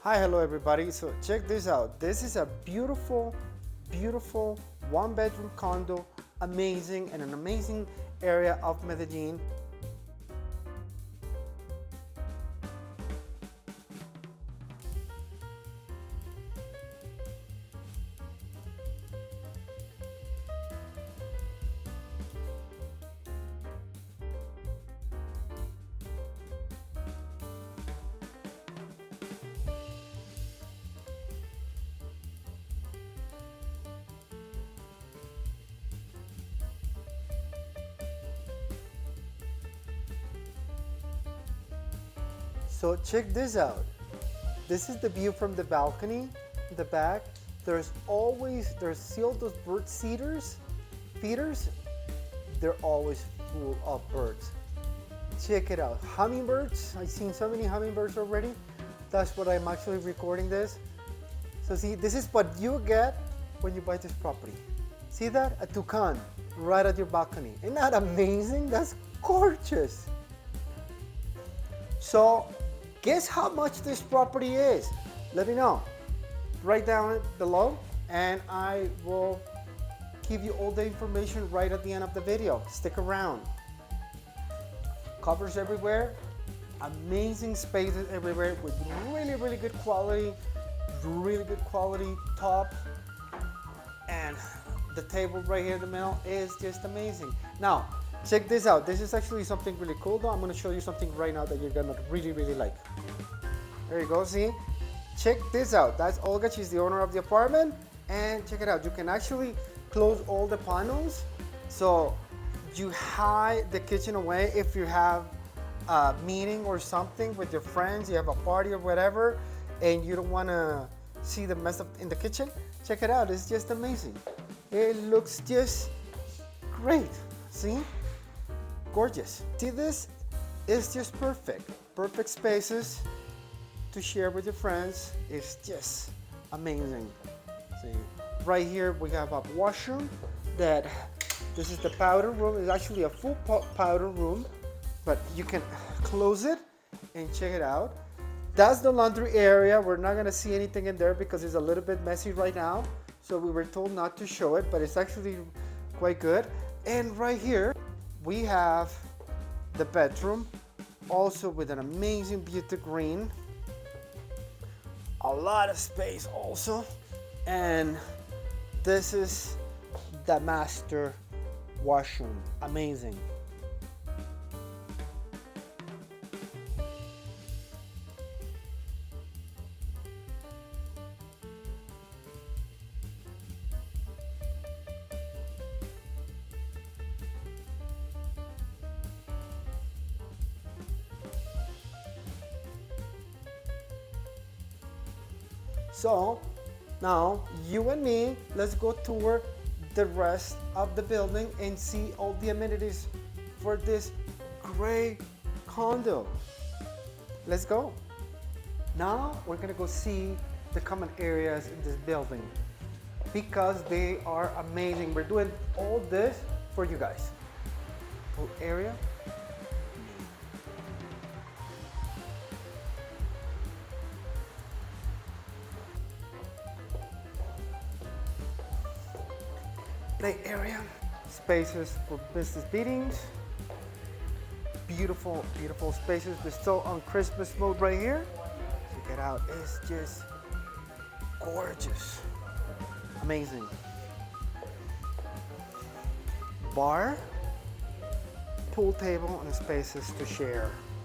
Hi, hello everybody. So check this out. This is a beautiful, beautiful one-bedroom condo, amazing, in an amazing area of Medellin. So check this out. This is the view from the balcony, in the back. There's still those bird feeders. They're always full of birds. Check it out. Hummingbirds. I've seen so many hummingbirds already. That's what I'm actually recording this. So see, this is what you get when you buy this property. See that? A toucan right at your balcony. Isn't that amazing? That's gorgeous. So guess how much this property is? Let me know. Write down below and I will give you all the information right at the end of the video. Stick around. Covers everywhere, amazing spaces everywhere with really good quality top, and the table right here in the middle is just amazing. Now check this out. This is actually something really cool though. I'm going to show you something right now that you're gonna really like. There you go. See, check this out. That's Olga. She's the owner of the apartment, and check it out. You can actually close all the panels, so you hide the kitchen away if you have a meeting or something with your friends, you have a party or whatever, and you don't want to see the mess up in the kitchen. Check it out. It's just amazing. It looks just great. See? Gorgeous. See, this is just perfect. Perfect spaces to share with your friends. It's just amazing. See, right here we have a washroom. This is the powder room. It's actually a full powder room, but you can close it and check it out. That's the laundry area. We're not gonna see anything in there because it's a little bit messy right now. So we were told not to show it, but it's actually quite good. And right here, we have the bedroom, also with an amazing beauty green. A lot of space also. And this is the master washroom. Amazing. So now you and me, let's go tour the rest of the building and see all the amenities for this great condo. Let's go. Now we're gonna go see the common areas in this building because they are amazing. We're doing all this for you guys. Pool area. Play area, spaces for business meetings, beautiful spaces. We're still on Christmas mode right here. Check it out, it's just gorgeous, amazing. Bar, pool table, and spaces to share.